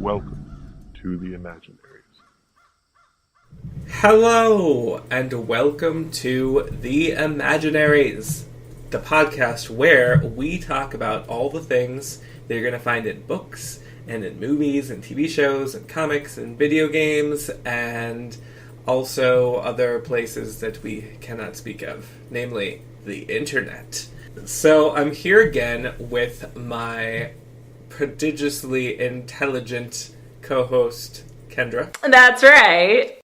Welcome to the Imaginaries. Hello, and welcome to the Imaginaries, the podcast where we talk about all the things that you're going to find in books, and in movies, and TV shows, and comics, and video games, and also other places that we cannot speak of, namely the internet. So I'm here again with my prodigiously intelligent co-host, Kendra. That's right.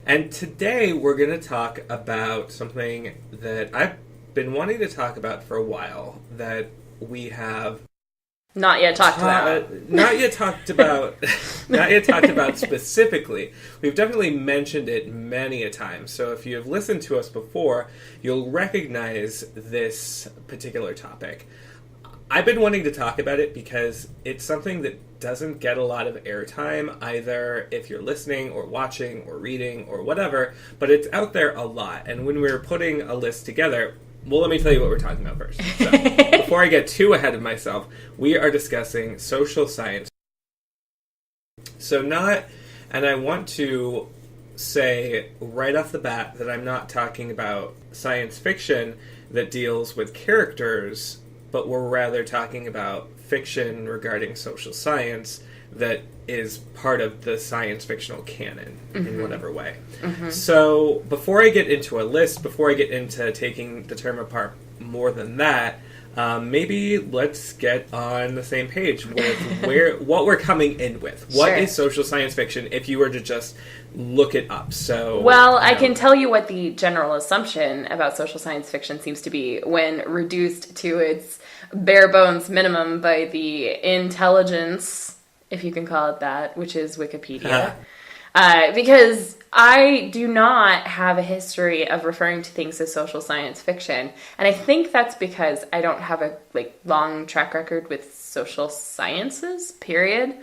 And today we're going to talk about something that I've been wanting to talk about for a while, that we have not yet talked about. Not yet talked about specifically. We've definitely mentioned it many a time. So if you have listened to us before, you'll recognize this particular topic. I've been wanting to talk about it because it's something that doesn't get a lot of airtime, either if you're listening or watching or reading or whatever, but it's out there a lot. And when we were putting a list together, well, let me tell you what we're talking about first. So, before I get too ahead of myself, we are discussing social science. And I want to say right off the bat that I'm not talking about science fiction that deals with characters, but we're rather talking about fiction regarding social science that is part of the science fictional canon in whatever way. So before I get into a list, before I get into taking the term apart more than that, maybe let's get on the same page with what we're coming in with. What is social science fiction if you were to just look it up? I can tell you what the general assumption about social science fiction seems to be when reduced to its bare bones minimum by the intelligence, if you can call it that, which is Wikipedia. Because I do not have a history of referring to things as social science fiction. And I think that's because I don't have a long track record with social sciences, period.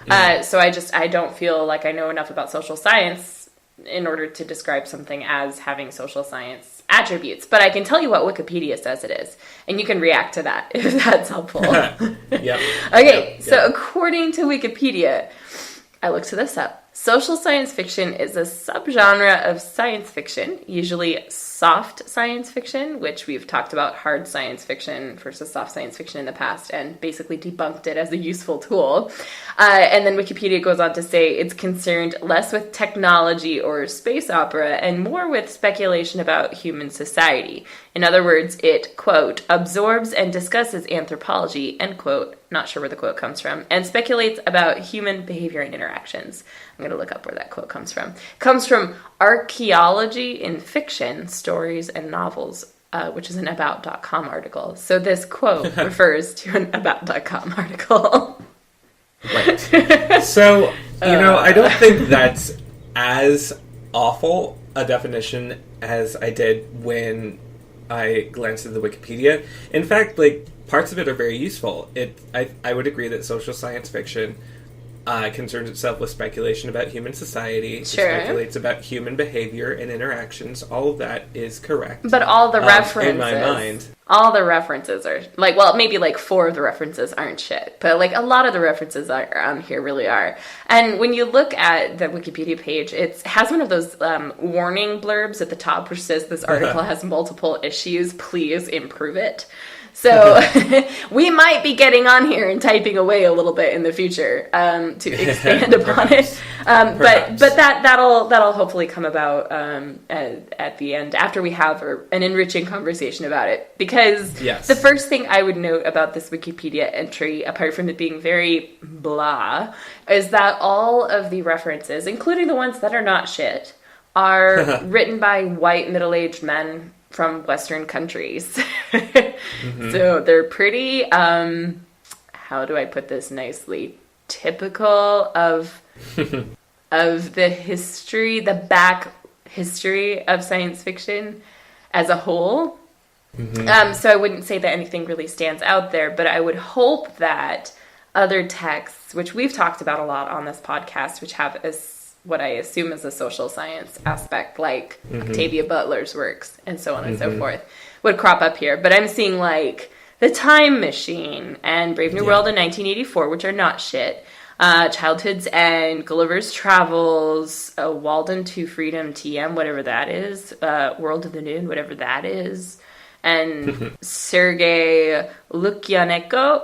So I don't feel like I know enough about social science in order to describe something as having social science attributes. But I can tell you what Wikipedia says it is. And you can react to that if that's helpful. So according to Wikipedia, I looked this up. Social science fiction is a subgenre of science fiction, usually soft science fiction, which we've talked about hard science fiction versus soft science fiction in the past and basically debunked it as a useful tool. And then Wikipedia goes on to say it's concerned less with technology or space opera and more with speculation about human society. In other words, it, quote, absorbs and discusses anthropology, end quote, not sure where the quote comes from, and speculates about human behavior and interactions. I'm going to look up where that quote comes from. It comes from Archaeology in Fiction, Stories and Novels, which is an About.com article. So this quote refers to an About.com article. Right. So, I don't think that's as awful a definition as I did when I glanced at the Wikipedia. In fact, parts of it are very useful. I would agree that social science fiction concerns itself with speculation about human society. It speculates about human behavior and interactions. All of that is correct. But all the references, in my mind, all the references are maybe 4 of the references aren't shit, but a lot of the references on here really are. And when you look at the Wikipedia page, it has one of those warning blurbs at the top which says this article has multiple issues. Please improve it. So we might be getting on here and typing away a little bit in the future to expand upon it. But that'll hopefully come about at the end after we have an enriching conversation about it. Because the first thing I would note about this Wikipedia entry, apart from it being very blah, is that all of the references, including the ones that are not shit, are written by white middle-aged men from Western countries. So they're pretty, how do I put this nicely, typical of the history, the back history of science fiction as a whole. So I wouldn't say that anything really stands out there, but I would hope that other texts, which we've talked about a lot on this podcast, which have what I assume is a social science aspect, like Octavia Butler's works and so on and so forth, would crop up here. But I'm seeing The Time Machine and Brave New World in 1984, which are not shit. Childhoods and Gulliver's Travels, Walden to Freedom TM, whatever that is, World of the Noon, whatever that is, and Sergei Lukyanenko,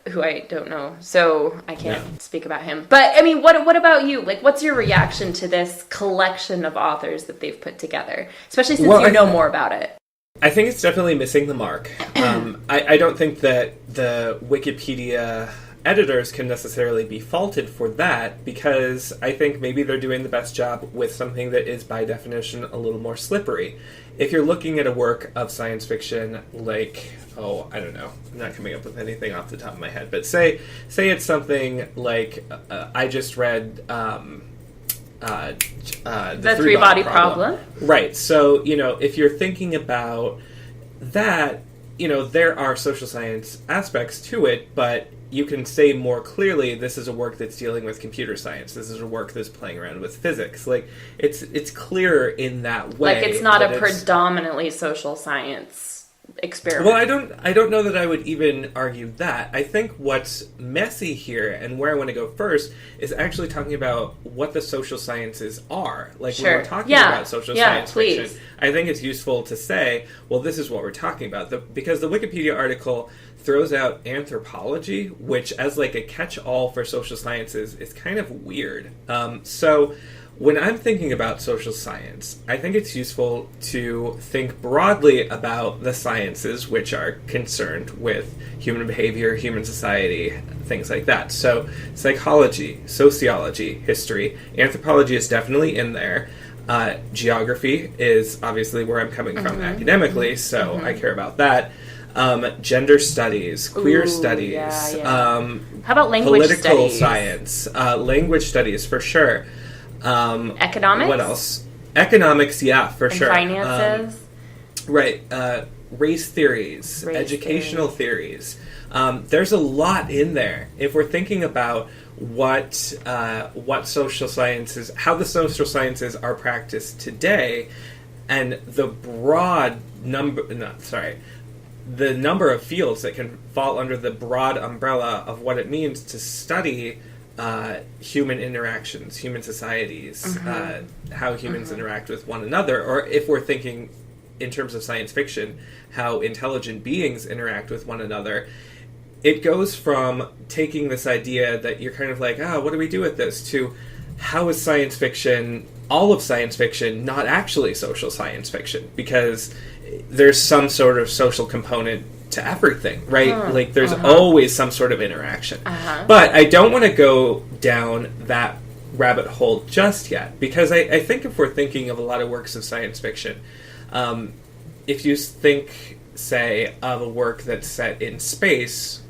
who I don't know, so I can't speak about him. But, I mean, what about you? Like, what's your reaction to this collection of authors that they've put together? Especially since you know more about it. I think it's definitely missing the mark. I don't think that the Wikipedia editors can necessarily be faulted for that, because I think maybe they're doing the best job with something that is, by definition, a little more slippery. If you're looking at a work of science fiction like, I don't know, I'm not coming up with anything off the top of my head, but say it's something like, I just read the Three-Body Problem. Right, so, if you're thinking about that, there are social science aspects to it, but you can say more clearly, this is a work that's dealing with computer science. This is a work that's playing around with physics. Like, it's clearer in that way. Like, it's not a predominantly social science experiment. Well, I don't know that I would even argue that. I think what's messy here, and where I want to go first, is actually talking about what the social sciences are. Like, when we're talking about social science fiction, I think it's useful to say, well, this is what we're talking about. Because the Wikipedia article throws out anthropology, which, as like a catch-all for social sciences, is kind of weird. So when I'm thinking about social science, I think it's useful to think broadly about the sciences which are concerned with human behavior, human society, things like that. So psychology, sociology, history, anthropology is definitely in there. Geography is obviously where I'm coming from academically, so I care about that. Gender studies, queer studies, how about language political studies? Science, language studies for sure. Economics? What else? Economics, yeah, for and sure. Finances? Right. Race theories, educational theories. There's a lot in there. If we're thinking about what social sciences, how the social sciences are practiced today, and the the number of fields that can fall under the broad umbrella of what it means to study human interactions, human societies, how humans interact with one another, or if we're thinking in terms of science fiction, how intelligent beings interact with one another. It goes from taking this idea that you're kind of like, what do we do with this, to how is science fiction, all of science fiction, not actually social science fiction? Because there's some sort of social component to everything, right? Like, there's always some sort of interaction. But I don't want to go down that rabbit hole just yet, because I think if we're thinking of a lot of works of science fiction, if you think, say, of a work that's set in space,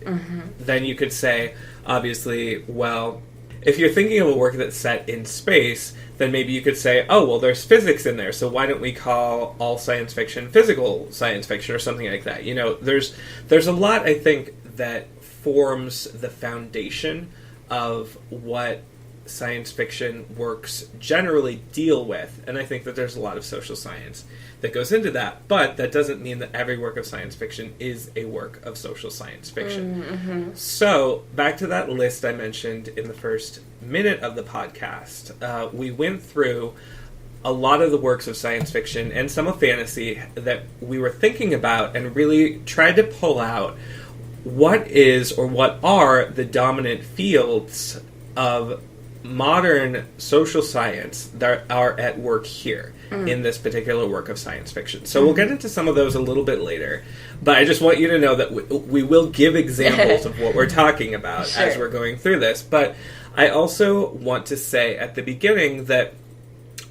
then you could say, obviously, well, if you're thinking of a work that's set in space, then maybe you could say, there's physics in there, so why don't we call all science fiction physical science fiction, or something like that. There's a lot, I think, that forms the foundation of what science fiction works generally deal with, and I think that there's a lot of social science that goes into that, but that doesn't mean that every work of science fiction is a work of social science fiction. So, back to that list I mentioned in the first minute of the podcast, we went through a lot of the works of science fiction and some of fantasy that we were thinking about, and really tried to pull out what is, or what are, the dominant fields of modern social science that are at work here in this particular work of science fiction. So we'll get into some of those a little bit later, but I just want you to know that we will give examples of what we're talking about as we're going through this. But I also want to say at the beginning that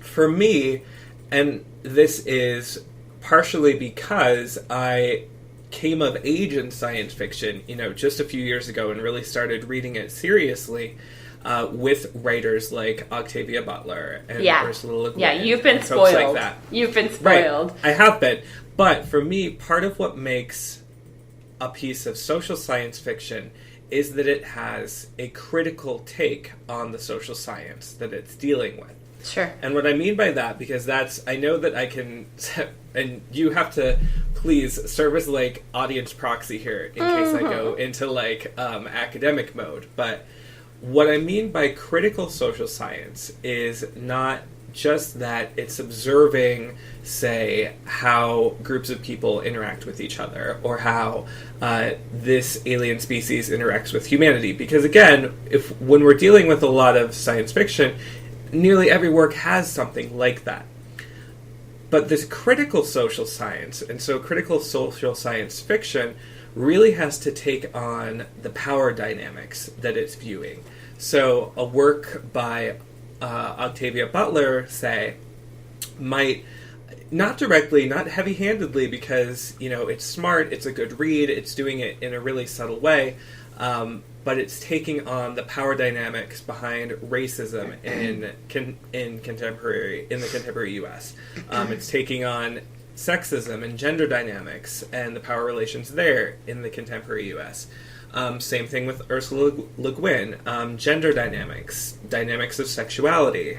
for me, and this is partially because I came of age in science fiction, just a few years ago, and really started reading it seriously, with writers like Octavia Butler and Ursula Le Guin. Yeah, you've been and folks spoiled. like that. You've been spoiled. Right. I have been. But for me, part of what makes a piece of social science fiction is that it has a critical take on the social science that it's dealing with. Sure. And what I mean by that, because I know that I can, and you have to please serve as like audience proxy here in case I go into like academic mode. But what I mean by critical social science is not just that it's observing, say, how groups of people interact with each other, or how this alien species interacts with humanity. Because again, when we're dealing with a lot of science fiction, nearly every work has something like that. But this critical social science, and so critical social science fiction, really has to take on the power dynamics that it's viewing. So a work by Octavia Butler, say, might, not directly, not heavy-handedly, because, it's smart, it's a good read, it's doing it in a really subtle way, but it's taking on the power dynamics behind racism in the contemporary U.S. It's taking on sexism and gender dynamics and the power relations there in the contemporary U.S. Same thing with Ursula Le Guin. Gender dynamics of sexuality.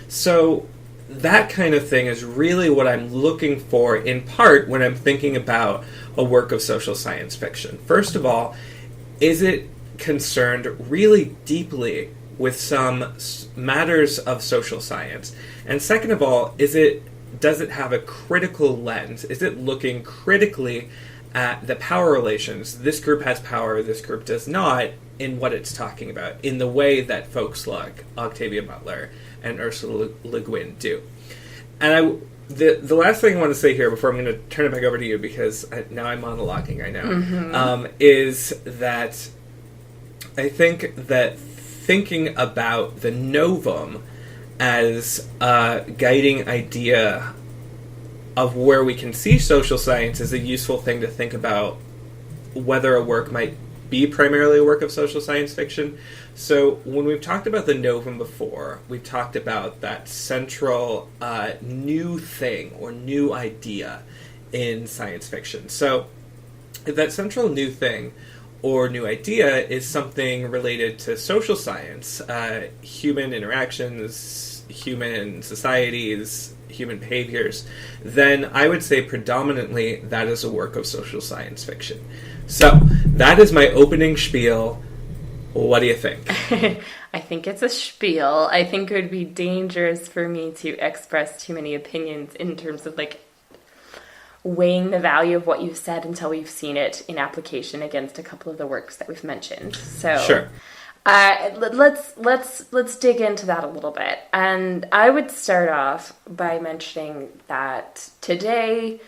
So that kind of thing is really what I'm looking for, in part, when I'm thinking about a work of social science fiction. First of all, is it concerned really deeply with some matters of social science? And second of all, does it have a critical lens? Is it looking critically at the power relations? This group has power, this group does not, in what it's talking about, in the way that folks like Octavia Butler and Ursula Le Guin do. And the last thing I want to say here before I'm going to turn it back over to you, because now I'm monologuing, I know, is that I think that thinking about the novum as a guiding idea of where we can see social science is a useful thing to think about whether a work might be primarily a work of social science fiction. So when we've talked about the novum before, we've talked about that central new thing or new idea in science fiction. So if that central new thing or new idea is something related to social science, human interactions, human societies, human behaviors, then I would say predominantly that is a work of social science fiction. So that is my opening spiel. What do you think? I think it's a spiel. I think it would be dangerous for me to express too many opinions in terms of like weighing the value of what you've said until we've seen it in application against a couple of the works that we've mentioned. So sure. Let's dig into that a little bit. And I would start off by mentioning that today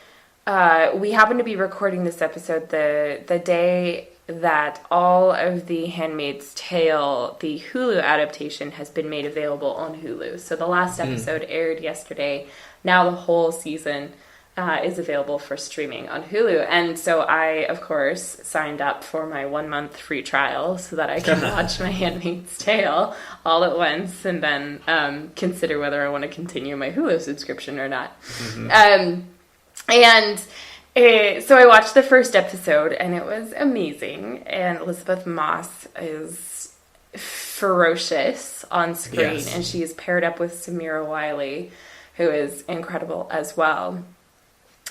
we happen to be recording this episode the day that all of the Handmaid's Tale, the Hulu adaptation, has been made available on Hulu. So the last episode aired yesterday. Now the whole season is available for streaming on Hulu. And so I, of course, signed up for my 1 month free trial so that I can watch my Handmaid's Tale all at once and then consider whether I want to continue my Hulu subscription or not. So I watched the first episode, and it was amazing. And Elizabeth Moss is ferocious on screen, Yes. and she is paired up with Samira Wiley, who is incredible as well.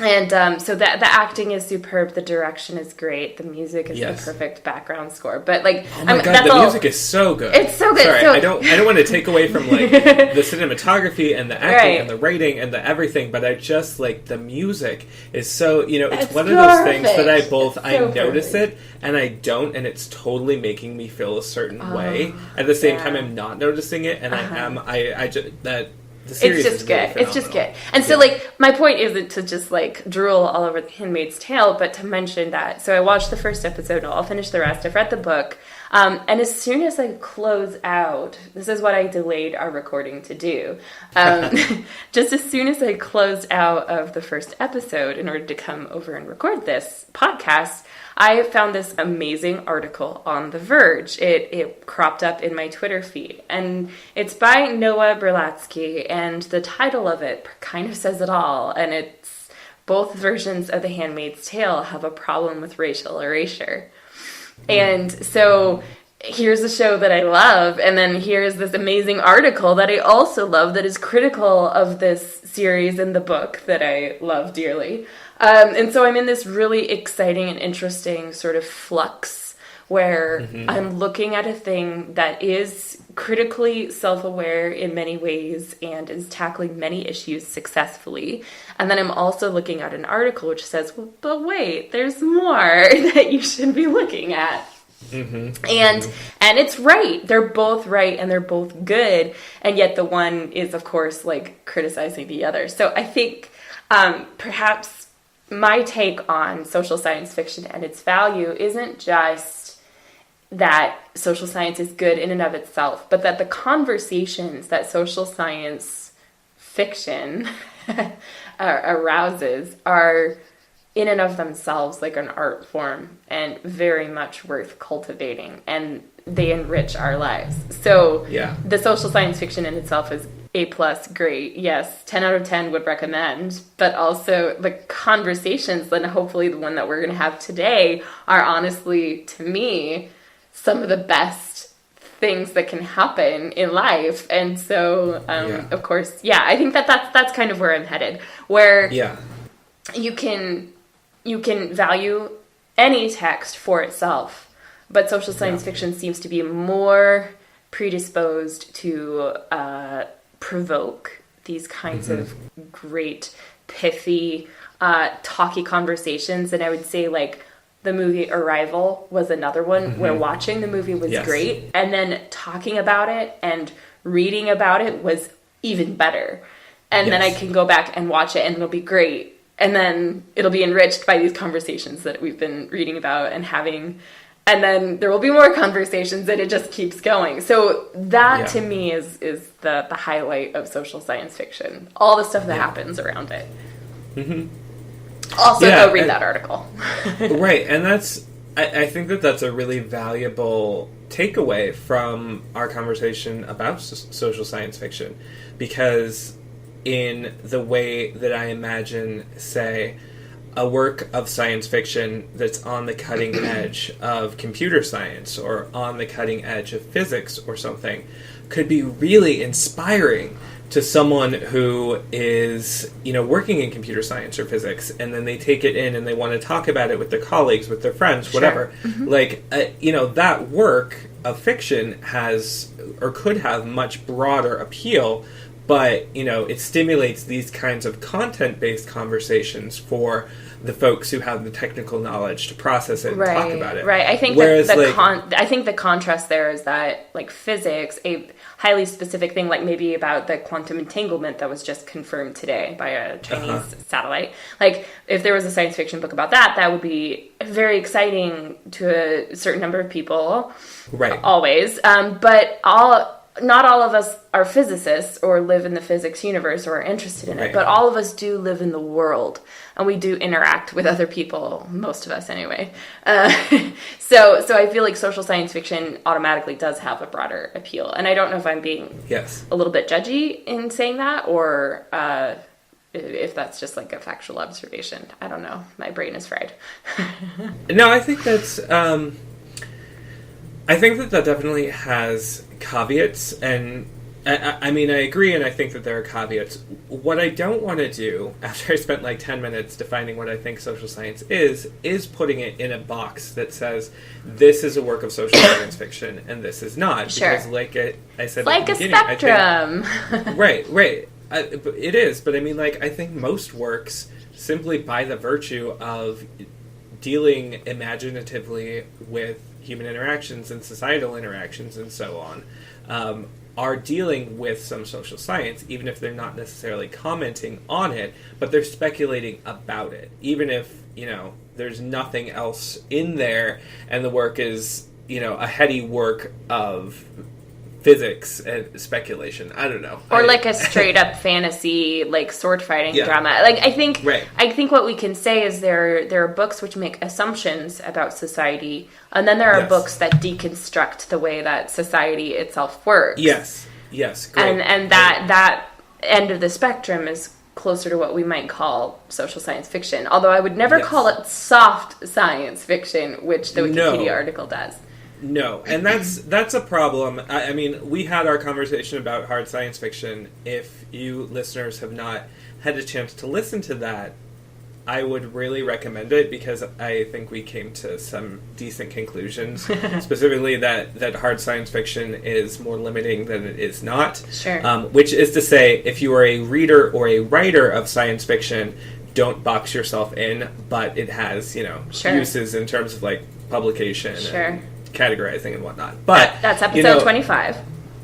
And so the acting is superb, the direction is great, the music is Yes. the perfect background score. But like, Oh my god, the music is so good. It's so good. Sorry, So- I don't want to take away from like the cinematography and the acting Right. and the writing and the everything, but I just like the music is so, it's It's one of those things perfect. that I So notice perfect. it and I don't, and it's totally making me feel a certain way. At the same time, I'm not noticing it, and I just that. The series It's just is really good. It's just good. phenomenal. And so, like, my point isn't to just, like, drool all over The Handmaid's Tale, but to mention that. So I watched the first episode, and I'll finish the rest. I've read the book. And as soon as I close out, this is what I delayed our recording to do. Just as soon as I closed out of the first episode in order to come over and record this podcast, I found this amazing article on The Verge. It cropped up in my Twitter feed, and it's by Noah Berlatsky, and the title of it kind of says it all, and it's both versions of The Handmaid's Tale have a problem with racial erasure. And so here's a show that I love, and then here's this amazing article that I also love that is critical of this series and the book that I love dearly. And so I'm in this really exciting and interesting sort of flux where I'm looking at a thing that is critically self-aware in many ways and is tackling many issues successfully. And then I'm also looking at an article which says, well, but wait, there's more that you should be looking at. And it's right. They're both right and they're both good. And yet the one is, of course, like criticizing the other. So I think perhaps my take on social science fiction and its value isn't just that social science is good in and of itself, but that the conversations that social science fiction arouses are in and of themselves like an art form and very much worth cultivating, and they enrich our lives. So the social science fiction in itself is A+, great, yes, 10 out of 10 would recommend, but also the conversations, and hopefully the one that we're going to have today, are honestly, to me, some of the best things that can happen in life. And so, of course, I think that's kind of where I'm headed, where you can value any text for itself, but social science fiction seems to be more predisposed to provoke these kinds of great, pithy, talky conversations. And I would say, like, the movie Arrival was another one where watching the movie was great, and then talking about it and reading about it was even better. And then I can go back and watch it and it'll be great. And then it'll be enriched by these conversations that we've been reading about and having. And then there will be more conversations, and it just keeps going. So that to me is the highlight of social science fiction. All the stuff that happens around it. Also, go read that article. Right, and I think that's a really valuable takeaway from our conversation about social science fiction, because in the way that I imagine, say, a work of science fiction that's on the cutting edge of computer science or on the cutting edge of physics or something could be really inspiring to someone who is, working in computer science or physics, and then they take it in and they want to talk about it with their colleagues, with their friends, whatever. Like, that work of fiction has, or could have, much broader appeal, but, it stimulates these kinds of content-based conversations for the folks who have the technical knowledge to process it and talk about it. Right. I think I think the contrast there is that, like, physics, a highly specific thing, like maybe about the quantum entanglement that was just confirmed today by a Chinese satellite. Like, if there was a science fiction book about that, that would be very exciting to a certain number of people. Right. Always. But not all of us are physicists or live in the physics universe or are interested in it, but all of us do live in the world, and we do interact with other people, most of us anyway. So I feel like social science fiction automatically does have a broader appeal, and I don't know if I'm being a little bit judgy in saying that, or if that's just like a factual observation. I don't know. My brain is fried. No, I think that's... I think that definitely has caveats, and I mean, I agree, and I think that there are caveats. What I don't want to do, after I spent like 10 minutes defining what I think social science is putting it in a box that says, this is a work of social science fiction, and this is not. Sure. Because like I said like at the beginning, a spectrum. Right. It is, but I mean, like, I think most works, simply by the virtue of dealing imaginatively with human interactions and societal interactions and so on, are dealing with some social science, even if they're not necessarily commenting on it, but they're speculating about it, even if, there's nothing else in there, and the work is, a heady work of physics and speculation. I don't know. Or like a straight up fantasy, like sword fighting drama. Like, I think what we can say is there are books which make assumptions about society, and then there are books that deconstruct the way that society itself works. Yes, great. And that end of the spectrum is closer to what we might call social science fiction. Although I would never call it soft science fiction, which the Wikipedia article does. No, and that's a problem. I mean, we had our conversation about hard science fiction. If you listeners have not had a chance to listen to that, I would really recommend it because I think we came to some decent conclusions. Specifically, that hard science fiction is more limiting than it is not. Sure. Which is to say, if you are a reader or a writer of science fiction, don't box yourself in. But it has, Sure. uses in terms of like publication, Sure. and categorizing and whatnot. But that's episode 25.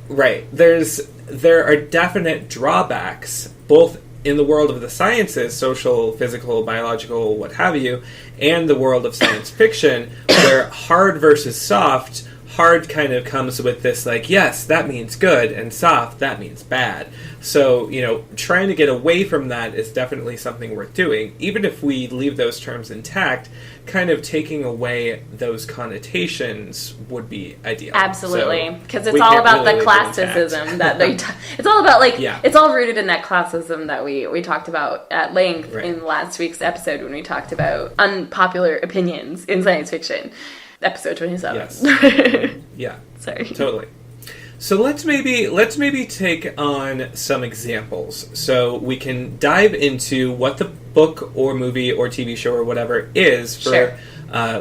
Right. There are definite drawbacks, both in the world of the sciences, social, physical, biological, what have you, and the world of science fiction, where hard versus soft, hard kind of comes with this, like, yes, that means good, and soft, that means bad. So, trying to get away from that is definitely something worth doing. Even if we leave those terms intact, kind of taking away those connotations would be ideal. Absolutely. Because it's all about the classicism that they... it's all about, it's all rooted in that classism that we talked about at length in last week's episode when we talked about unpopular opinions in science fiction. Episode 27. Yes. Yeah. Sorry. Totally. So let's maybe take on some examples so we can dive into what the book or movie or TV show or whatever is for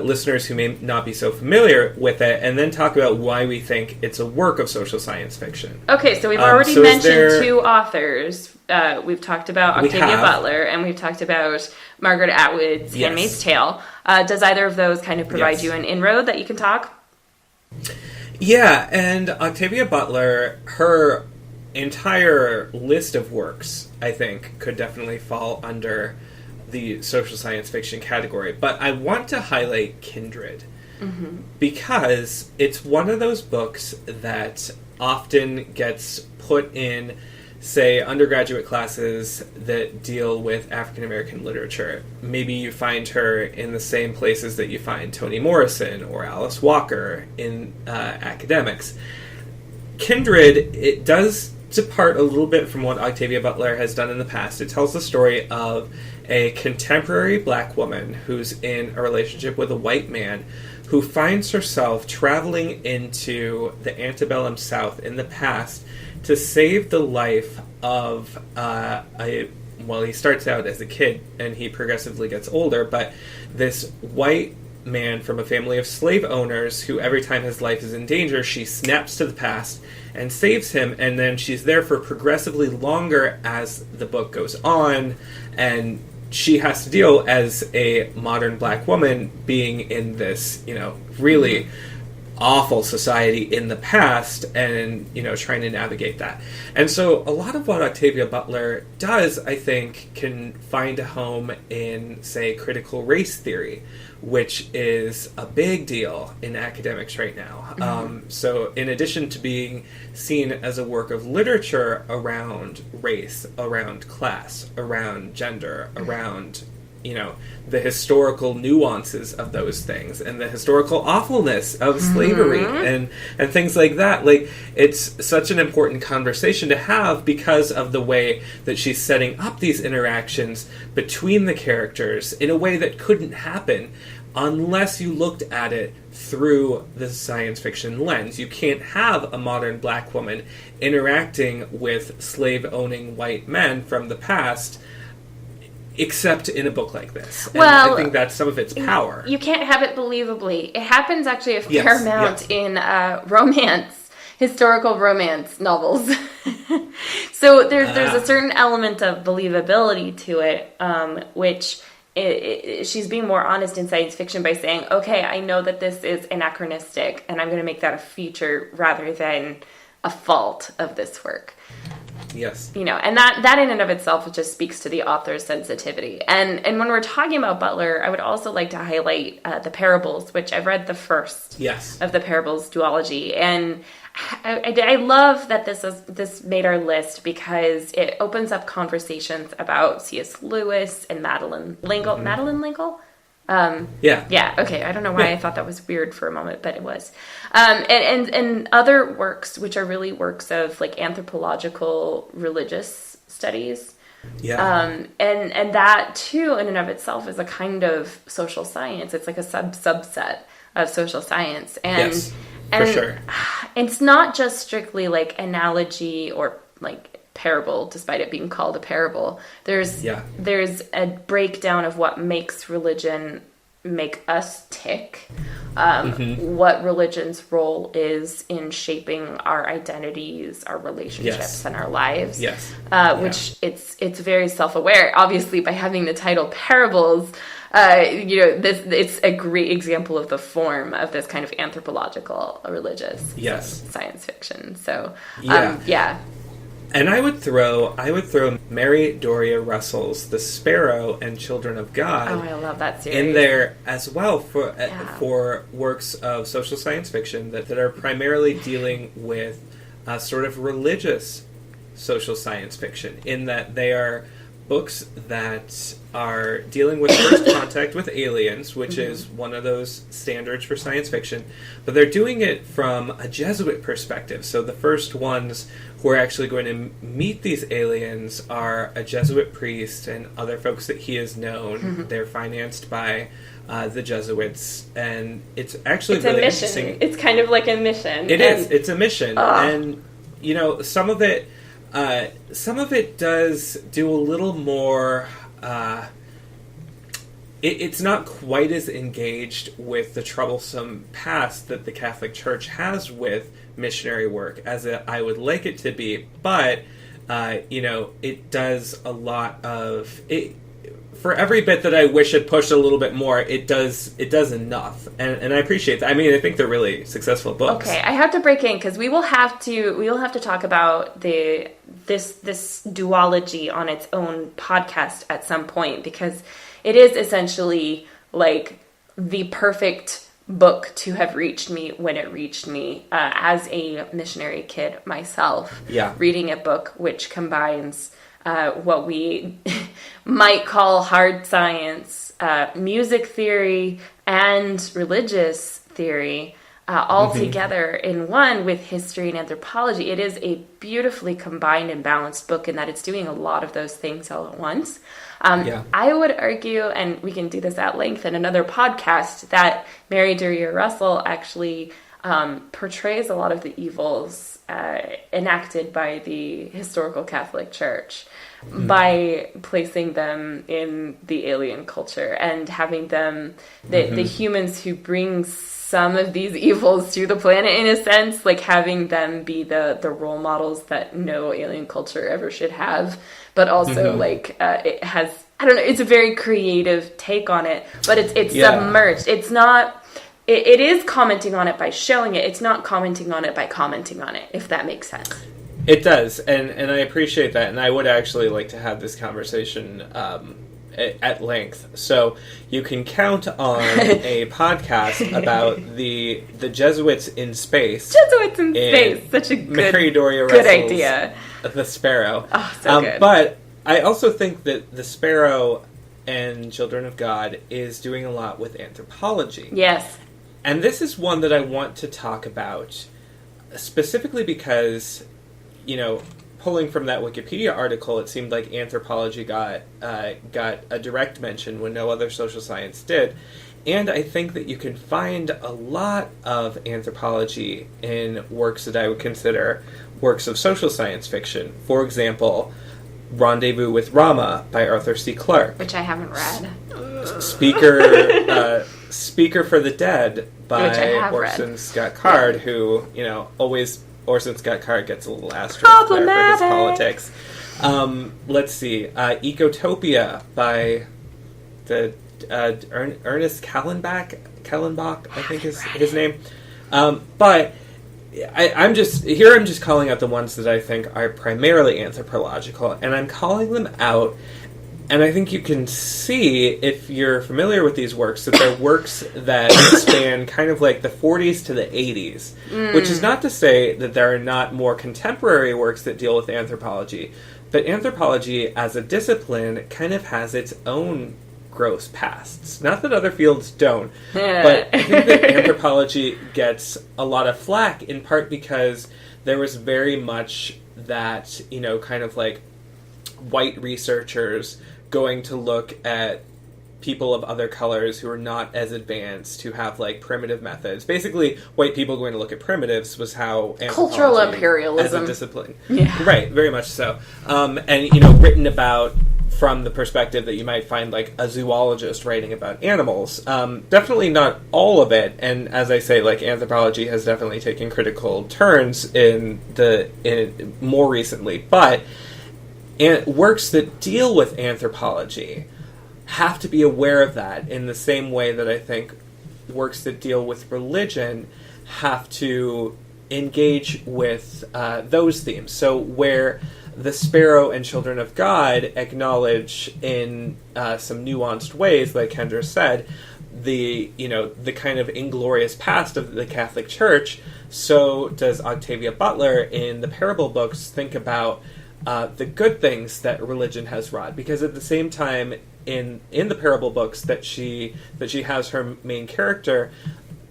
listeners who may not be so familiar with it, and then talk about why we think it's a work of social science fiction. Okay, so we've already mentioned two authors. We've talked about Octavia Butler, and we've talked about Margaret Atwood's Handmaid's Tale. Does either of those kind of provide you an inroad that you can talk? Yeah, and Octavia Butler, her entire list of works, I think, could definitely fall under the social science fiction category. But I want to highlight Kindred, because it's one of those books that often gets put in, say, undergraduate classes that deal with African American literature. Maybe you find her in the same places that you find Toni Morrison or Alice Walker in academics. Kindred, it does depart a little bit from what Octavia Butler has done in the past. It tells the story of a contemporary black woman who's in a relationship with a white man who finds herself traveling into the antebellum South in the past to save the life of he starts out as a kid and he progressively gets older, but this white man from a family of slave owners who every time his life is in danger, she snaps to the past and saves him, and then she's there for progressively longer as the book goes on, and she has to deal as a modern black woman being in this, really awful society in the past and, trying to navigate that. And so a lot of what Octavia Butler does, I think, can find a home in, say, critical race theory, which is a big deal in academics right now. So in addition to being seen as a work of literature around race, around class, around gender, around the historical nuances of those things and the historical awfulness of slavery and things like that. Like, it's such an important conversation to have because of the way that she's setting up these interactions between the characters in a way that couldn't happen unless you looked at it through the science fiction lens. You can't have a modern black woman interacting with slave-owning white men from the past except in a book like this. And I think that's some of its power. You can't have it believably. It happens actually a fair amount in romance, historical romance novels. So there's a certain element of believability to it, which she's being more honest in science fiction by saying, okay, I know that this is anachronistic, and I'm going to make that a feature rather than a fault of this work. Yes. And that in and of itself just speaks to the author's sensitivity. And when we're talking about Butler, I would also like to highlight the Parables, which I've read the first of the Parables duology. And I love that this made our list because it opens up conversations about C.S. Lewis and Madeleine L'Engle. Madeleine L'Engle? Yeah, okay. I don't know why I thought that was weird for a moment, but it was. And other works, which are really works of like anthropological religious studies. Yeah. And that too, in and of itself, is a kind of social science. It's like a subset of social science. And, Yes, and for sure. it's not just strictly like analogy or like parable, despite it being called a parable. There's a breakdown of what makes religion make us tick, what religion's role is in shaping our identities, our relationships, and our lives. Which it's very self-aware. Obviously, by having the title parables, it's a great example of the form of this kind of anthropological religious science fiction. So And I would throw Mary Doria Russell's The Sparrow and Children of God. Oh, I love that series. In there as well for works of social science fiction that are primarily dealing with sort of religious social science fiction, in that they are books that are dealing with first contact with aliens, which is one of those standards for science fiction, but they're doing it from a Jesuit perspective. So the first ones who are actually going to meet these aliens are a Jesuit priest and other folks that he has known. They're financed by the Jesuits, and it's actually really interesting. It's kind of like a mission. It's a mission, and some of it does do a little more. It's not quite as engaged with the troublesome past that the Catholic Church has with missionary work as I would like it to be, but it does a lot of it. For every bit that I wish it pushed a little bit more, it does enough, and I appreciate that. I mean, I think they're really successful books. Okay, I have to break in because we will have to talk about this duology on its own podcast at some point, because it is essentially like the perfect book to have reached me when it reached me as a missionary kid myself. Yeah, reading a book which combines what we might call hard science, music theory, and religious theory all together in one with history and anthropology. It is a beautifully combined and balanced book in that it's doing a lot of those things all at once. I would argue, and we can do this at length in another podcast, that Mary Doria Russell actually portrays a lot of the evils enacted by the historical Catholic Church by placing them in the alien culture and having them, the humans who bring some of these evils to the planet, in a sense, like having them be the role models that no alien culture ever should have, but also it has, I don't know, it's a very creative take on it, but it's submerged. It's not, it is commenting on it by showing it. It's not commenting on it by commenting on it, if that makes sense. It does, and I appreciate that, and I would actually like to have this conversation at length. So you can count on a podcast about the Jesuits in space. Jesuits in space, such a Mary Doria good Russell's idea. The Sparrow. Oh, so good. But I also think that The Sparrow and Children of God is doing a lot with anthropology. Yes. And this is one that I want to talk about specifically because, pulling from that Wikipedia article, it seemed like anthropology got a direct mention when no other social science did. And I think that you can find a lot of anthropology in works that I would consider works of social science fiction. For example, Rendezvous with Rama by Arthur C. Clarke. Which I haven't read. Speaker for the Dead by Orson Scott Card, who, always Orson Scott Card gets a little asterisk there for his politics. Let's see. Ecotopia by the Ernest Kallenbach, I think is his name. But I'm just calling out the ones that I think are primarily anthropological, and I'm calling them out. And I think you can see, if you're familiar with these works, that they're works that span kind of like the 40s to the 80s, which is not to say that there are not more contemporary works that deal with anthropology, but anthropology as a discipline kind of has its own gross pasts. Not that other fields don't, but I think that anthropology gets a lot of flack, in part because there was very much that, kind of like white researchers going to look at people of other colors who are not as advanced, who have like primitive methods. Basically, white people going to look at primitives was how cultural anthropology imperialism as a discipline. Yeah. Right, very much so. And written about from the perspective that you might find like a zoologist writing about animals. Definitely not all of it, and as I say, like anthropology has definitely taken critical turns in more recently, but works that deal with anthropology have to be aware of that in the same way that I think works that deal with religion have to engage with those themes. So where the Sparrow and Children of God acknowledge in some nuanced ways, like Kendra said, the kind of inglorious past of the Catholic Church, so does Octavia Butler in the Parable books think about the good things that religion has wrought. Because at the same time, in the Parable books that she has her main character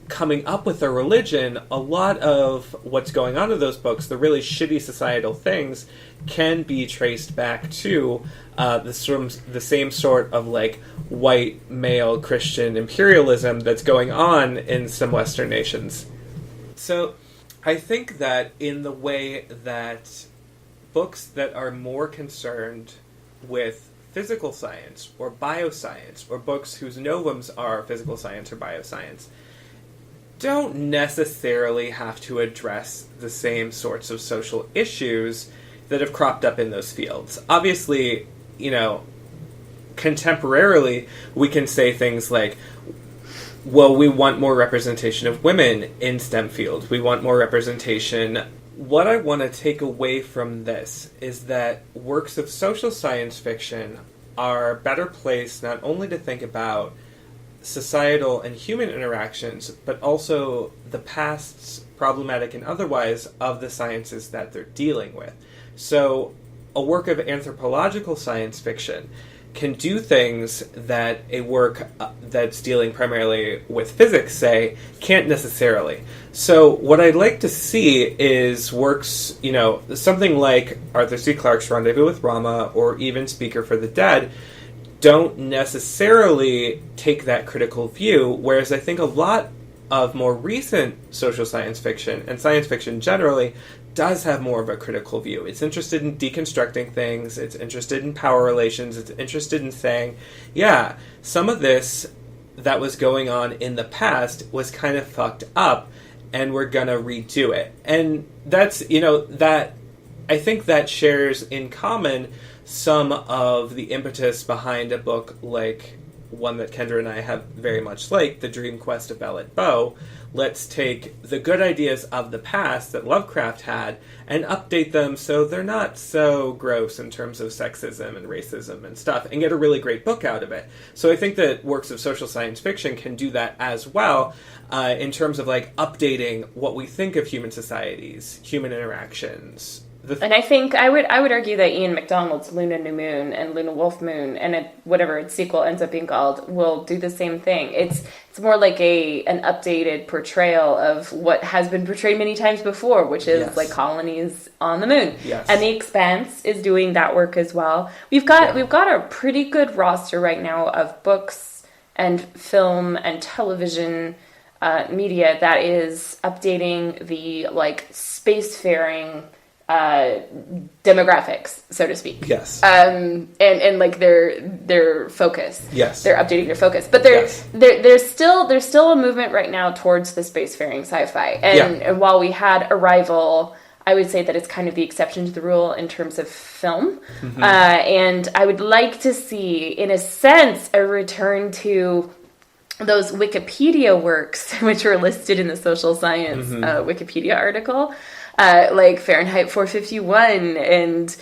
coming up with a religion, a lot of what's going on in those books, the really shitty societal things, can be traced back to the same sort of like white male Christian imperialism that's going on in some Western nations. So I think that in the way that books that are more concerned with physical science or bioscience, or books whose novums are physical science or bioscience, don't necessarily have to address the same sorts of social issues that have cropped up in those fields. Obviously, contemporarily, we can say things like, well, we want more representation of women in STEM fields. We want more representation. What I want to take away from this is that works of social science fiction are better placed not only to think about societal and human interactions, but also the pasts, problematic and otherwise, of the sciences that they're dealing with. So a work of anthropological science fiction can do things that a work that's dealing primarily with physics, say, can't necessarily. So what I'd like to see is works, something like Arthur C. Clarke's Rendezvous with Rama, or even Speaker for the Dead, don't necessarily take that critical view, whereas I think a lot of more recent social science fiction, and science fiction generally, does have more of a critical view. It's interested in deconstructing things, it's interested in power relations, it's interested in saying, yeah, some of this that was going on in the past was kind of fucked up, and we're gonna redo it. And that's, that, I think that shares in common some of the impetus behind a book like one that Kendra and I have very much liked, The Dream Quest of Ballot Bow. Let's take the good ideas of the past that Lovecraft had and update them so they're not so gross in terms of sexism and racism and stuff, and get a really great book out of it. So I think that works of social science fiction can do that as well, in terms of like updating what we think of human societies, human interactions. And I think I would argue that Ian MacDonald's Luna New Moon and Luna Wolf Moon and whatever its sequel ends up being called will do the same thing. It's more like an updated portrayal of what has been portrayed many times before, which is like colonies on the moon. Yes. And The Expanse is doing that work as well. We've got a pretty good roster right now of books and film and television media that is updating the like spacefaring demographics, so to speak. Yes. And like their focus. Yes. They're updating their focus. But there's still a movement right now towards the spacefaring sci-fi. And while we had Arrival, I would say that it's kind of the exception to the rule in terms of film. Mm-hmm. And I would like to see, in a sense, a return to those Wikipedia works, which were listed in the social science Wikipedia article. Like Fahrenheit 451 and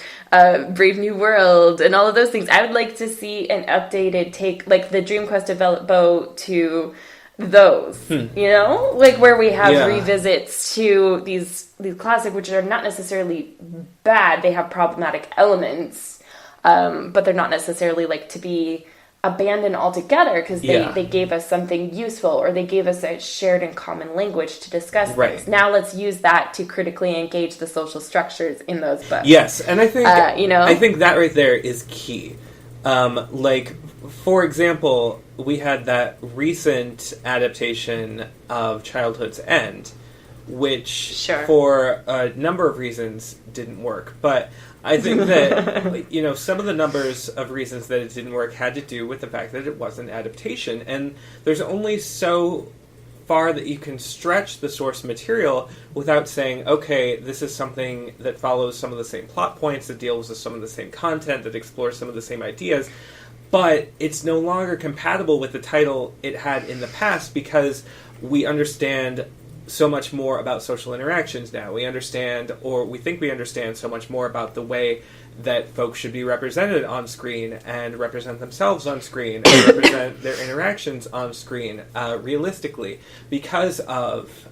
Brave New World and all of those things. I would like to see an updated take, like the Dream Quest of Ballot Bow to those, like where we have revisits to these classic, which are not necessarily bad. They have problematic elements, but they're not necessarily like to be abandoned altogether because they gave us something useful, or they gave us a shared and common language to discuss things. Now let's use that to critically engage the social structures in those books. Yes, and I think I think that right there is key. Like, for example, we had that recent adaptation of Childhood's End, which, Sure. for a number of reasons, didn't work. But I think that, some of the numbers of reasons that it didn't work had to do with the fact that it was an adaptation. And there's only so far that you can stretch the source material without saying, okay, this is something that follows some of the same plot points, that deals with some of the same content, that explores some of the same ideas, but it's no longer compatible with the title it had in the past because we understand so much more about social interactions now. We understand, or we think we understand, so much more about the way that folks should be represented on screen and represent themselves on screen and represent their interactions on screen realistically because of,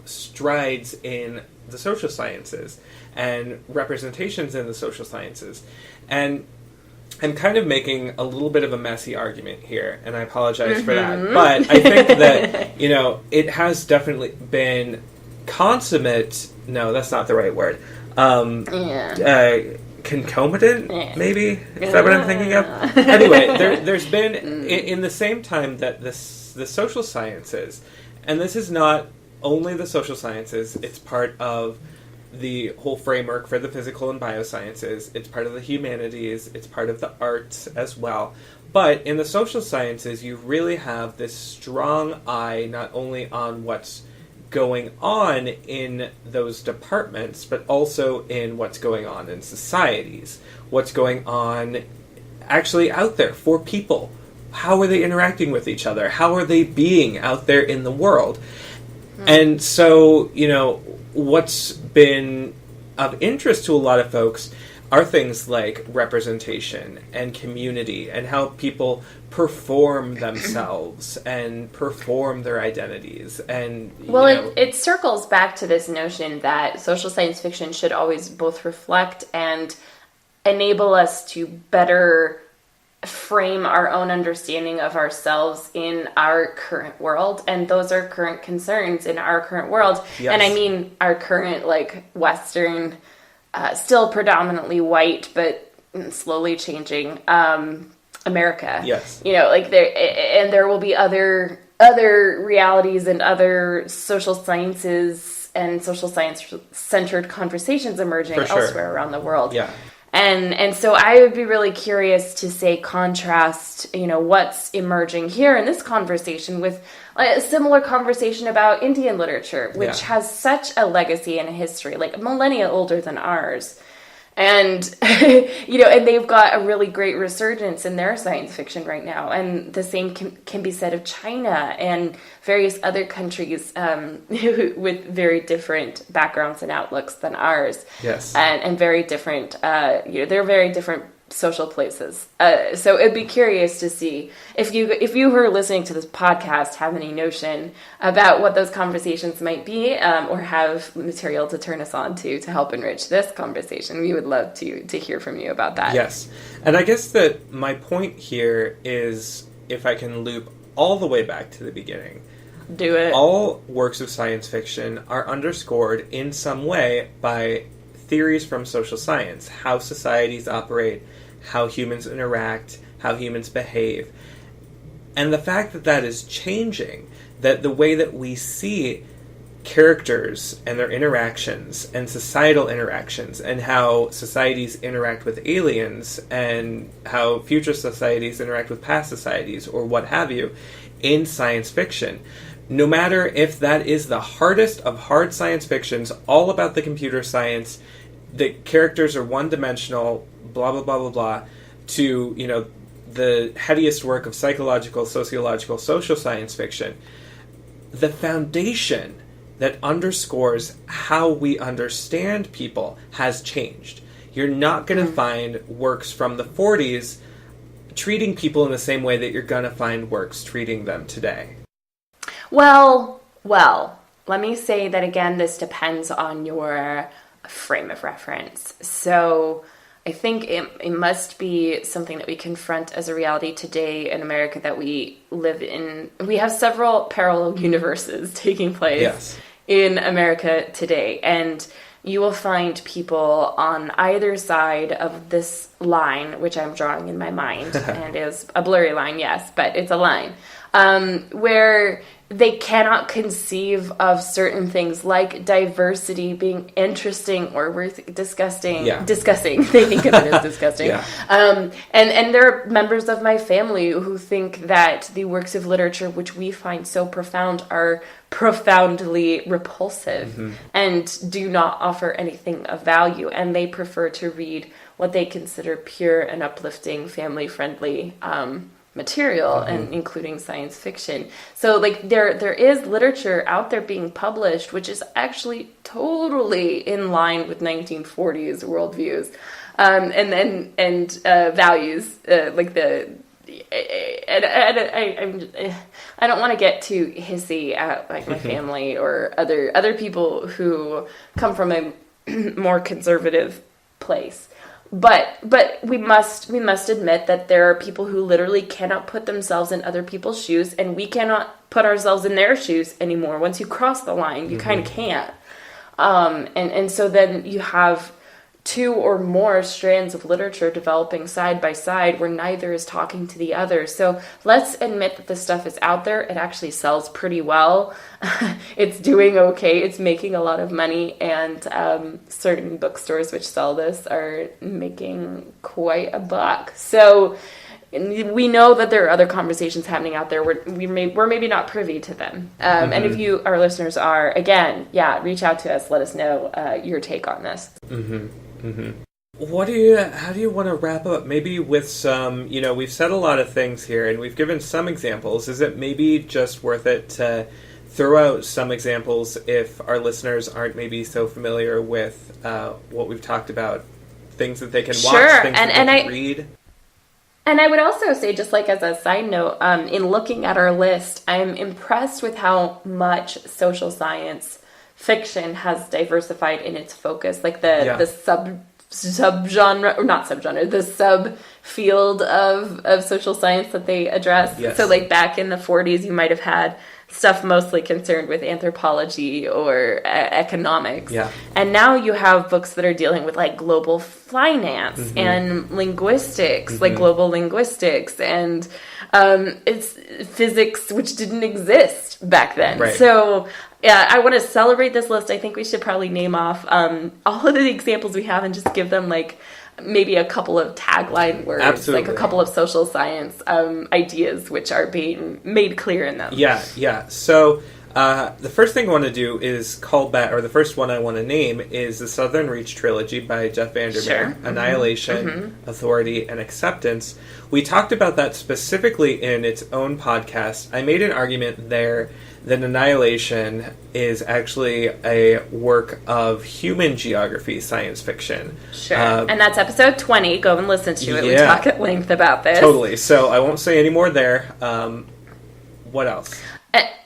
strides in the social sciences and representations in the social sciences. And I'm kind of making a little bit of a messy argument here, and I apologize for that. But I think that, it has definitely been consummate... No, that's not the right word. Concomitant, maybe? Is that what I'm thinking of? Anyway, there's been, in the same time that the social sciences, and this is not only the social sciences, it's part of the whole framework for the physical and biosciences, it's part of the humanities, it's part of the arts as well. But in the social sciences, you really have this strong eye not only on what's going on in those departments, but also in what's going on in societies, what's going on actually out there for people. How are they interacting with each other? How are they being out there in the world? And so, what's been of interest to a lot of folks are things like representation and community and how people perform themselves and perform their identities. And it circles back to this notion that social science fiction should always both reflect and enable us to better frame our own understanding of ourselves in our current world, and those are current concerns in our current world. Yes. And I mean our current, Western, still predominantly white, but slowly changing, America. Yes. There will be other realities and other social sciences and social science-centered conversations emerging elsewhere around the world. Yeah. And so I would be really curious to say contrast, what's emerging here in this conversation with a similar conversation about Indian literature, which has such a legacy and a history, millennia older than ours. And, and they've got a really great resurgence in their science fiction right now. And the same can be said of China and various other countries with very different backgrounds and outlooks than ours. Yes. And very different, they're very different social places. So it'd be curious to see if you who are listening to this podcast have any notion about what those conversations might be, or have material to turn us on to help enrich this conversation. We would love to hear from you about that. Yes. And I guess that my point here is, if I can loop all the way back to the beginning, do it. All works of science fiction are underscored in some way by theories from social science, how societies operate, how humans interact, how humans behave. And the fact that that is changing, that the way that we see characters and their interactions and societal interactions and how societies interact with aliens and how future societies interact with past societies or what have you in science fiction, no matter if that is the hardest of hard science fictions, all about the computer science, the characters are one-dimensional, blah, blah, blah, blah, blah, to, the headiest work of psychological, sociological, social science fiction, the foundation that underscores how we understand people has changed. You're not going to find works from the 40s treating people in the same way that you're going to find works treating them today. Well, let me say that again, this depends on your frame of reference. So I think it must be something that we confront as a reality today in America that we live in. We have several parallel universes taking place in America today. And you will find people on either side of this line, which I'm drawing in my mind, and is a blurry line, yes, but it's a line, where they cannot conceive of certain things like diversity being interesting or worth discussing. They think of it as disgusting. And there are members of my family who think that the works of literature which we find so profound are profoundly repulsive and do not offer anything of value. And they prefer to read what they consider pure and uplifting, family-friendly material, and including science fiction. So like there is literature out there being published which is actually totally in line with 1940s worldviews and values, like the I don't want to get too hissy at like my family or other people who come from a more conservative place. But we must admit that there are people who literally cannot put themselves in other people's shoes, and we cannot put ourselves in their shoes anymore. Once you cross the line, you kind of can't. And so then you have two or more strands of literature developing side by side where neither is talking to the other. So let's admit that this stuff is out there. It actually sells pretty well. It's doing okay. It's making a lot of money. And certain bookstores which sell this are making quite a buck. So we know that there are other conversations happening out there where we're maybe not privy to them. And if you, our listeners, are, again, reach out to us. Let us know your take on this. How do you want to wrap up? Maybe with some, we've said a lot of things here and we've given some examples. Is it maybe just worth it to throw out some examples if our listeners aren't maybe so familiar with what we've talked about? Things that they can watch, things that they can read? And I would also say, just like as a side note, in looking at our list, I'm impressed with how much social science fiction has diversified in its focus, like the subgenre, or not subgenre, the subfield of social science that they address. Yes. So like back in the 40s, you might have had stuff mostly concerned with anthropology or economics. Yeah. And now you have books that are dealing with like global finance and linguistics, like global linguistics, and it's physics, which didn't exist back then. Right. So I want to celebrate this list. I think we should probably name off all of the examples we have and just give them like maybe a couple of tagline words. Absolutely. Like a couple of social science ideas which are being made clear in them. Yeah. So the first thing I want to do is call back, or the first one I want to name is the Southern Reach trilogy by Jeff Vandermeer. Sure. Annihilation, Authority, and Acceptance. We talked about that specifically in its own podcast. I made an argument there that Annihilation is actually a work of human geography science fiction. Sure. And that's episode 20. Go and listen to it. We talk at length about this. Totally. So I won't say any more there. What else?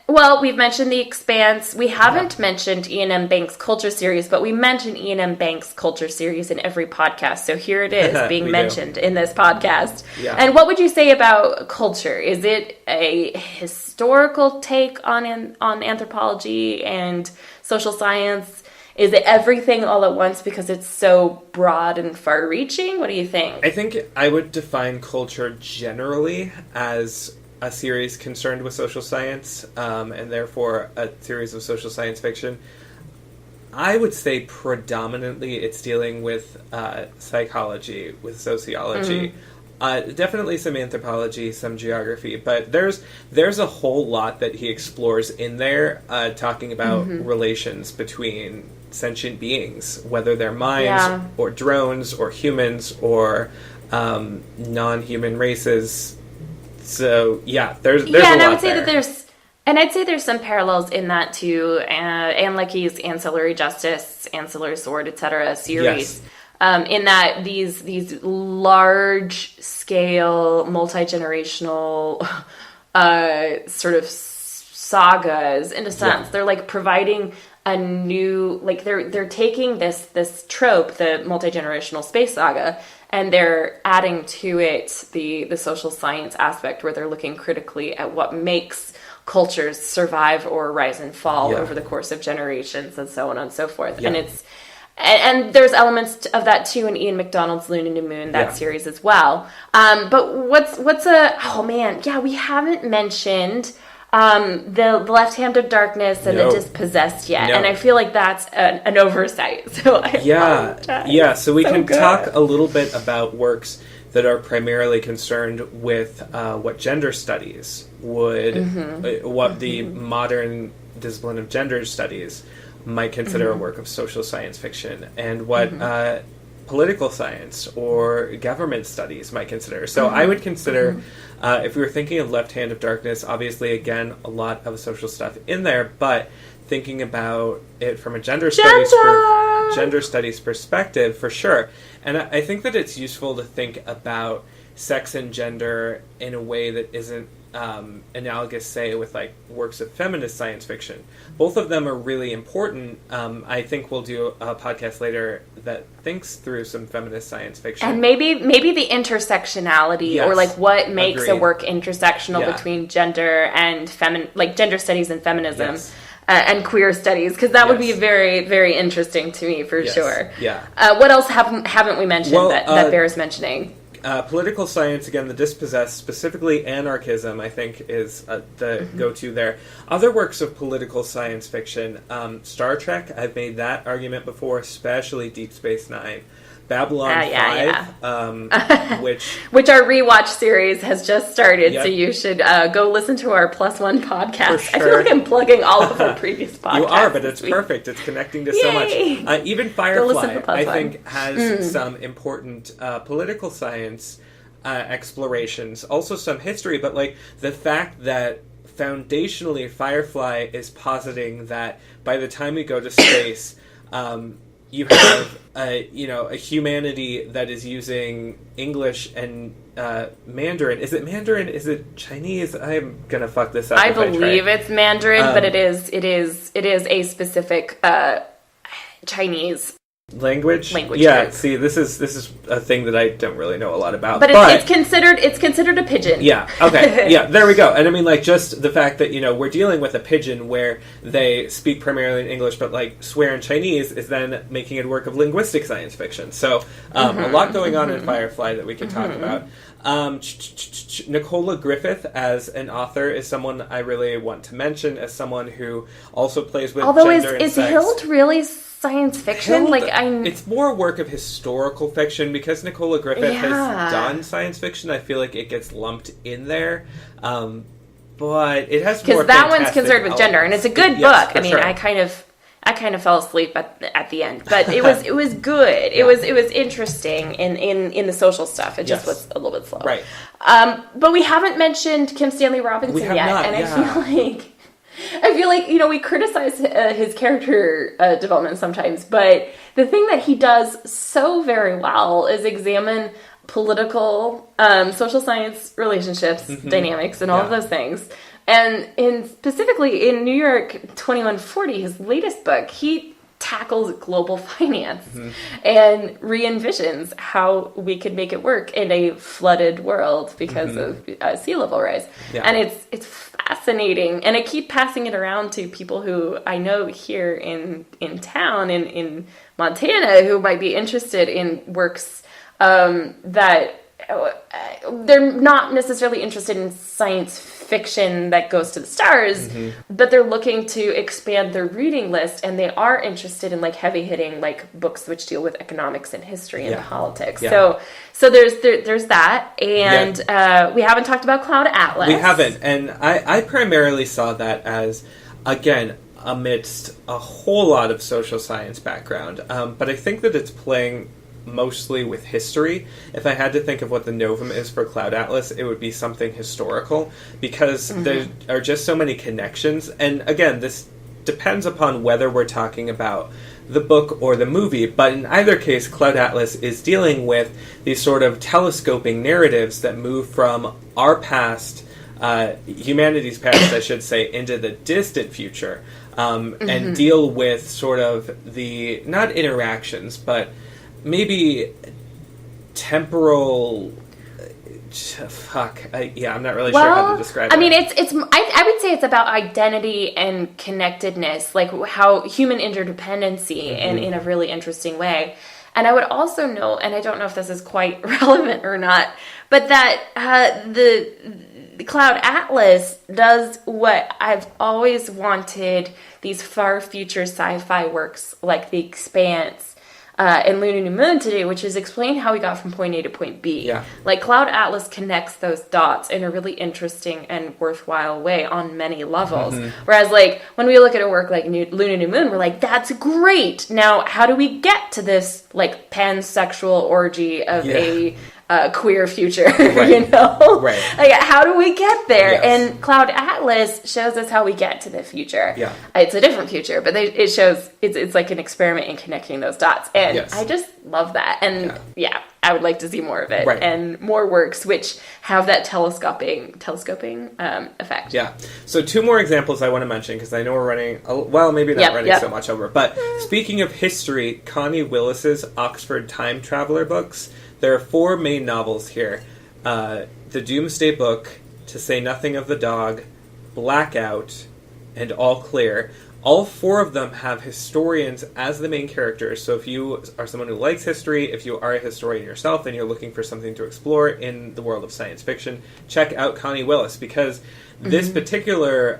Well, we've mentioned The Expanse. We haven't mentioned Ian M. Banks' Culture Series, but we mention Ian M. Banks' Culture Series in every podcast. So here it is being mentioned in this podcast. Yeah. And what would you say about culture? Is it a historical take on anthropology and social science? Is it everything all at once because it's so broad and far-reaching? What do you think? I think I would define culture generally as a series concerned with social science, and therefore a series of social science fiction. I would say predominantly it's dealing with psychology, with sociology. Definitely some anthropology, some geography, but there's a whole lot that he explores in there, talking about relations between sentient beings, whether they're minds or drones or humans or non-human races. So there's a lot and I would say there. that I'd say there's some parallels in that too. Anne Leckie's Ancillary Justice, Ancillary Sword, etc. series, in that these large scale, multi-generational sort of sagas, in a sense, they're like providing a new, like they're taking this trope, the multi-generational space saga, and they're adding to it the social science aspect where they're looking critically at what makes cultures survive or rise and fall over the course of generations and so on and so forth. And and there's elements of that too in Ian McDonald's Luna New Moon, that series as well. But we haven't mentioned the Left Hand of Darkness and the Dispossessed yet, and I feel like that's an oversight. So apologize. So we can talk a little bit about works that are primarily concerned with what gender studies would, what the modern discipline of gender studies might consider a work of social science fiction, and what political science or government studies might consider. So I would consider, if we were thinking of Left Hand of Darkness, obviously, again, a lot of social stuff in there, but thinking about it from a gender studies perspective, for sure. And I think that it's useful to think about sex and gender in a way that isn't analogous, say, with like works of feminist science fiction. Both of them are really important. I think we'll do a podcast later that thinks through some feminist science fiction, and maybe the intersectionality, or like what makes a work intersectional between gender and like gender studies and feminism. And queer studies, because that would be very, very interesting to me, for sure. What else haven't we mentioned that bears mentioning? Political science, again, the Dispossessed, specifically anarchism, I think, is the go-to there. Other works of political science fiction, Star Trek, I've made that argument before, especially Deep Space Nine. Babylon 5, which our rewatch series has just started, so you should go listen to our +1 podcast. Sure. I feel like I'm plugging all of our previous podcasts. You are, but it's perfect. It's connecting to so much. Even Firefly, I think, has some important political science explorations, also some history, but like the fact that foundationally Firefly is positing that by the time we go to space, you have a humanity that is using English and Mandarin. Is it Mandarin? Is it Chinese? I'm gonna fuck this up. I believe it's Mandarin, but it is a specific Chinese language. Yeah. Group. See, this is a thing that I don't really know a lot about. But it's considered a pigeon. Yeah. Okay. Yeah. There we go. And I mean, like, just the fact that we're dealing with a pigeon where they speak primarily in English, but like swear in Chinese, is then making it a work of linguistic science fiction. So a lot going on in Firefly that we can talk about. Nicola Griffith as an author is someone I really want to mention as someone who also plays with gender and sex. Is Hild really science fiction? It's more a work of historical fiction because Nicola Griffith has done science fiction. I feel like it gets lumped in there, but it has more. Because that one's concerned with gender, and it's a good book. I mean, sure. I kind of fell asleep at the end, but it was good. It was interesting in the social stuff. It just was a little bit slow, right? But we haven't mentioned Kim Stanley Robinson yet, and I feel like we criticize his character development sometimes, but the thing that he does so very well is examine political, social science relationships, dynamics, and all of those things. And specifically in New York 2140, his latest book, he tackles global finance and re-envisions how we could make it work in a flooded world because of sea level rise. Yeah. And it's fascinating. And I keep passing it around to people who I know here in town, in Montana, who might be interested in works that they're not necessarily interested in science fiction that goes to the stars, but they're looking to expand their reading list, and they are interested in like heavy hitting like books which deal with economics and history and politics. So there's that, and we haven't talked about Cloud Atlas. We haven't, and I primarily saw that as, again, amidst a whole lot of social science background, but I think that it's playing mostly with history. If I had to think of what the novum is for Cloud Atlas, it would be something historical, because there are just so many connections. And again, this depends upon whether we're talking about the book or the movie, but in either case, Cloud Atlas is dealing with these sort of telescoping narratives that move from our past, humanity's past, I should say, into the distant future, and deal with sort of the, not interactions, but maybe temporal I'm not really sure how to describe it. I mean, I would say it's about identity and connectedness, like how human interdependency in a really interesting way. And I would also note, and I don't know if this is quite relevant or not, but that the Cloud Atlas does what I've always wanted these far future sci-fi works like The Expanse and Lunar New Moon to do, which is explain how we got from point A to point B. Yeah. Like Cloud Atlas connects those dots in a really interesting and worthwhile way on many levels. Whereas like when we look at a work like Lunar New Moon, we're like, that's great. Now, how do we get to this like pansexual orgy of a queer future, you know? Right. Like, how do we get there? Yes. And Cloud Atlas shows us how we get to the future. Yeah. It's a different future, but it shows it's like an experiment in connecting those dots. And I just love that. And I would like to see more of it and more works which have that telescoping effect. Yeah. So 2 more examples I want to mention because I know we're running, maybe not running so much over. But speaking of history, Connie Willis's Oxford Time Traveler books, there are 4 main novels here. The Doomsday Book, To Say Nothing of the Dog, Blackout, and All Clear. All 4 of them have historians as the main characters. So if you are someone who likes history, if you are a historian yourself and you're looking for something to explore in the world of science fiction, check out Connie Willis because this particular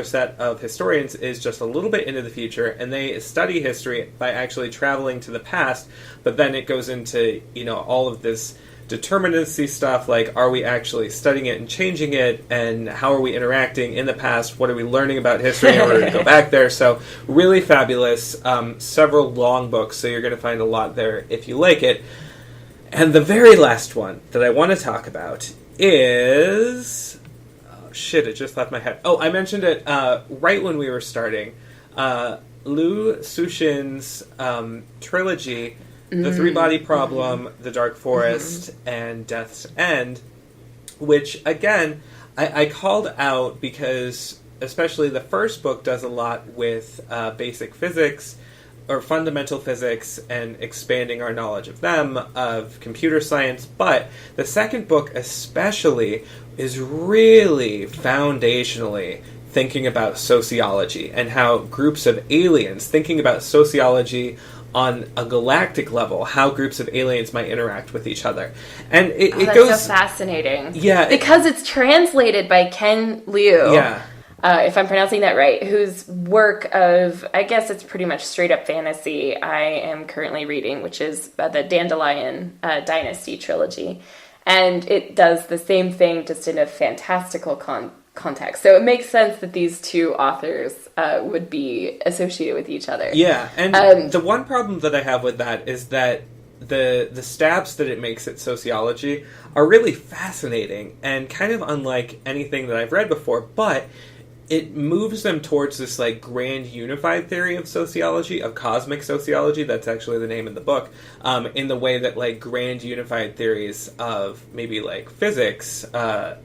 set of historians is just a little bit into the future, and they study history by actually traveling to the past. But then it goes into all of this determinacy stuff, like are we actually studying it and changing it, and how are we interacting in the past? What are we learning about history in order to go back there? So really fabulous. Several long books, so you're going to find a lot there if you like it. And the very last one that I want to talk about is... it just left my head. Oh, I mentioned it right when we were starting. Liu Cixin's trilogy, The Three-Body Problem, The Dark Forest, and Death's End, which, again, I called out because especially the first book does a lot with basic physics, or fundamental physics, and expanding our knowledge of them, of computer science, but the second book especially is really foundationally thinking about sociology and how groups of aliens, thinking about sociology on a galactic level, how groups of aliens might interact with each other. And it goes... That's so fascinating. Yeah. Because it's translated by Ken Liu. Yeah. If I'm pronouncing that right, whose work of, I guess it's pretty much straight up fantasy, I am currently reading, which is the Dandelion Dynasty trilogy. And it does the same thing, just in a fantastical context. So it makes sense that these 2 authors would be associated with each other. Yeah, and the one problem that I have with that is that the stabs that it makes at sociology are really fascinating and kind of unlike anything that I've read before, but it moves them towards this like grand unified theory of sociology, of cosmic sociology. That's actually the name of the book. In the way that like grand unified theories of maybe like physics, are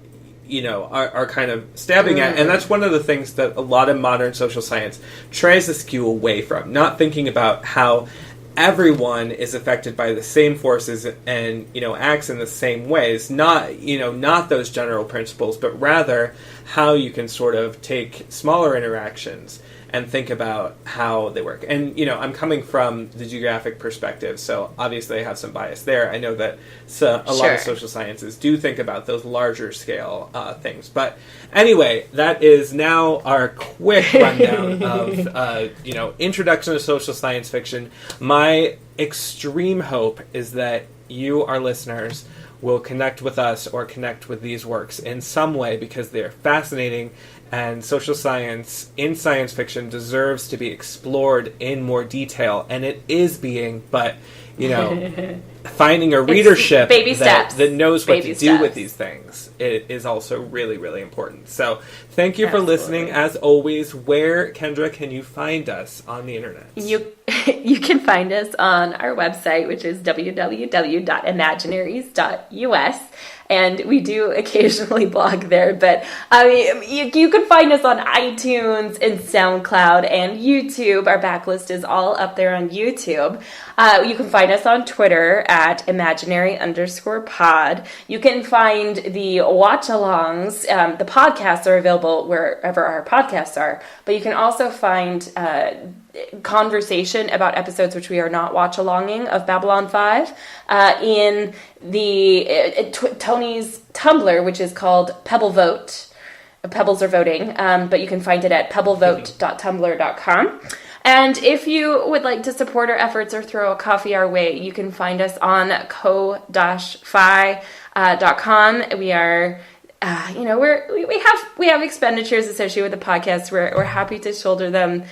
kind of stabbing at. And that's one of the things that a lot of modern social science tries to skew away from. Not thinking about how everyone is affected by the same forces and, acts in the same ways. Not those general principles, but rather how you can sort of take smaller interactions and think about how they work. And, I'm coming from the geographic perspective, so obviously I have some bias there. I know that a lot of social sciences do think about those larger scale things. But anyway, that is now our quick rundown of, introduction to social science fiction. My extreme hope is that you, our listeners, will connect with us or connect with these works in some way because they're fascinating, and social science in science fiction deserves to be explored in more detail, and it is being, but, finding a readership that knows what to do with these things, it is also really, really important. So thank you for listening. As always, where, Kendra, can you find us on the internet? You can find us on our website, which is www.imaginaries.us. and we do occasionally blog there. But you can find us on iTunes and SoundCloud and YouTube. Our backlist is all up there on YouTube. You can find us on Twitter at imaginary_pod. You can find the watch-alongs. The podcasts are available wherever our podcasts are, but you can also find conversation about episodes which we are not watch-alonging of Babylon 5 in the Tony's Tumblr, which is called Pebble Vote. Pebbles are voting, but you can find it at pebblevote.tumblr.com. And if you would like to support our efforts or throw a coffee our way, you can find us on ko-fi.com. We are, we have expenditures associated with the podcast. We're happy to shoulder them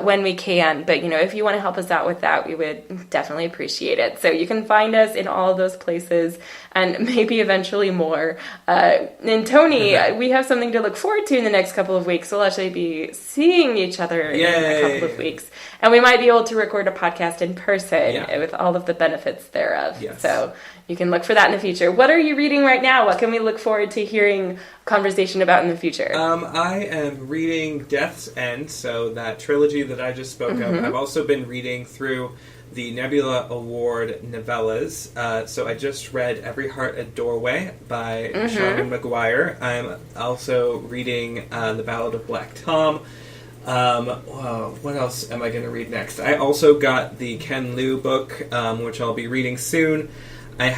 when we can. But, if you want to help us out with that, we would definitely appreciate it. So you can find us in all of those places and maybe eventually more. And Tony, we have something to look forward to in the next couple of weeks. We'll actually be seeing each other in a couple of weeks. And we might be able to record a podcast in person with all of the benefits thereof. Yes. So you can look for that in the future. What are you reading right now? What can we look forward to hearing conversation about in the future? I am reading Death's End, so that trilogy that I just spoke of. I've also been reading through the Nebula Award novellas. So I just read Every Heart a Doorway by Sean McGuire. I'm also reading The Ballad of Black Tom. What else am I going to read next? I also got the Ken Liu book, which I'll be reading soon. I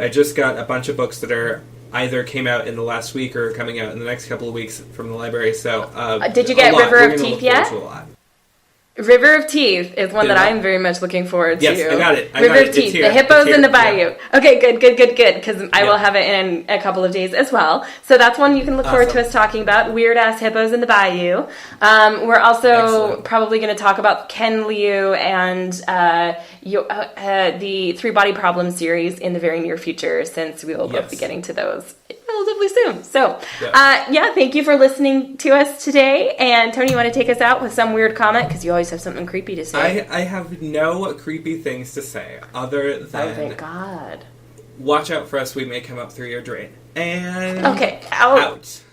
just got a bunch of books that are either came out in the last week or coming out in the next couple of weeks from the library. So, did you get River of Teeth yet? River of Teeth is one that I'm very much looking forward to. Yes, I got it. River of Teeth, the hippos in the bayou. Yeah. Okay, good, because I will have it in a couple of days as well. So that's one you can look forward to us talking about, weird-ass hippos in the bayou. We're also probably going to talk about Ken Liu and the Three Body Problem series in the very near future, since we will both be getting to those relatively soon. So, thank you for listening to us today. And Tony, you want to take us out with some weird comment? Because you always have something creepy to say. I have no creepy things to say other than... Oh, thank God. Watch out for us. We may come up through your drain. And... Okay, out.